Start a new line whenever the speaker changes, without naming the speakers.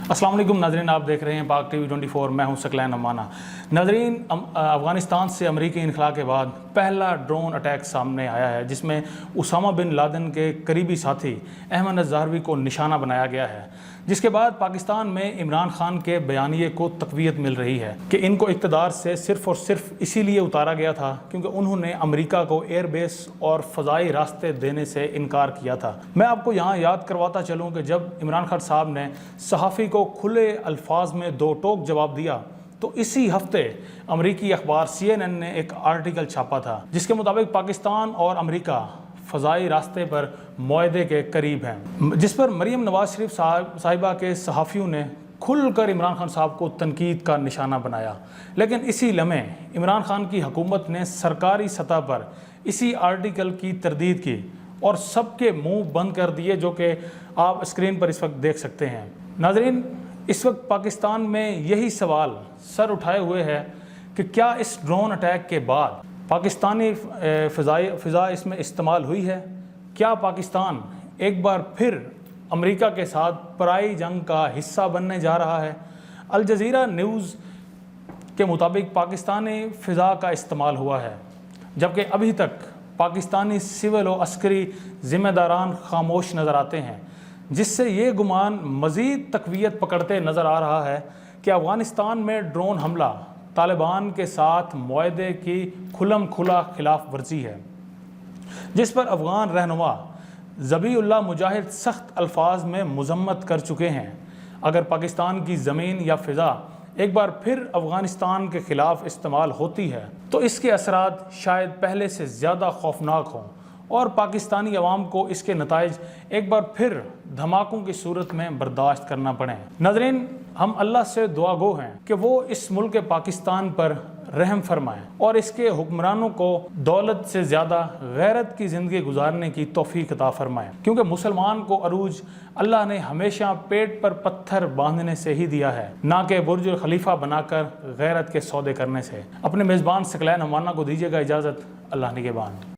अस्सलाम वालेकुम नाज़रीन, आप देख रहे हैं पाक टीवी 24। मैं हूं सकलैन अमाना। नाज़रीन, अफ़गानिस्तान से अमरीकी इनखला के बाद पहला ड्रोन अटैक सामने आया है जिसमें उसामा बिन लादेन के करीबी साथी अहमद ज़ाहरवी को निशाना बनाया गया है, जिसके बाद पाकिस्तान में इमरान खान के बयानिए को तक़वियत मिल रही है कि इनको इक़्तिदार से सिर्फ़ और सिर्फ इसीलिए उतारा गया था क्योंकि उन्होंने अमेरिका को एयरबेस और फ़ज़ाई रास्ते देने से इनकार किया था। मैं आपको यहाँ याद करवाता चलूँ कि जब इमरान खान साहब ने सहाफ़ी को खुले अल्फाज में दो टोक जवाब दिया तो इसी हफ्ते अमेरिकी अखबार CNN ने एक आर्टिकल छापा था जिसके मुताबिक पाकिस्तान और अमेरिका फ़ज़ाई रास्ते पर मुआहदे के करीब हैं, जिस पर मरीम नवाज शरीफ साहिबा के सहाफ़ियों ने खुलकर इमरान खान साहब को तनकीद का निशाना बनाया। लेकिन इसी लम्हे इमरान खान की हुकूमत ने सरकारी सतह पर इसी आर्टिकल की तरदीद की और सबके मुंह बंद कर दिए, जो कि आप स्क्रीन पर इस वक्त देख सकते हैं। नाज़रीन, इस वक्त पाकिस्तान में यही सवाल सर उठाए हुए है कि क्या इस ड्रोन अटैक के बाद पाकिस्तानी फ़िज़ा इसमें इस्तेमाल हुई है? क्या पाकिस्तान एक बार फिर अमेरिका के साथ पराई जंग का हिस्सा बनने जा रहा है? अल जज़ीरा न्यूज़ के मुताबिक पाकिस्तानी फ़िज़ा का इस्तेमाल हुआ है, जबकि अभी तक पाकिस्तानी सिविल और अस्करी ज़िम्मेदारान खामोश नज़र आते हैं, जिससे ये गुमान मज़ीद तक़वियत पकड़ते नज़र आ रहा है कि अफ़गानिस्तान में ड्रोन हमला तालिबान के साथ मुआहदे की खुलम खुला खिलाफ वर्जी है, जिस पर अफ़गान रहनुमा ज़बीउल्लाह मुजाहिद सख्त अल्फाज में मज़म्मत कर चुके हैं। अगर पाकिस्तान की ज़मीन या फ़िज़ा एक बार फिर अफ़गानिस्तान के ख़िलाफ़ इस्तेमाल होती है तो इसके असरात शायद पहले से ज़्यादा खौफनाक हों और पाकिस्तानी अवाम को इसके नताइज एक बार फिर धमाकों की सूरत में बर्दाश्त करना पड़े। नाज़रीन, हम अल्लाह से दुआ गो हैं कि वो इस मुल्क पाकिस्तान पर रहम फरमाएं और इसके हुक्मरानों को दौलत से ज़्यादा गैरत की ज़िंदगी गुजारने की तौफीक अता फरमाएं, क्योंकि मुसलमान को अरूज अल्लाह ने हमेशा पेट पर पत्थर बांधने से ही दिया है, ना कि बुर्ज खलीफा बनाकर गैरत के सौदे करने से। अपने मेज़बान सकलैन अमाना को दीजिएगा इजाज़त। अल्लाह निगहबान।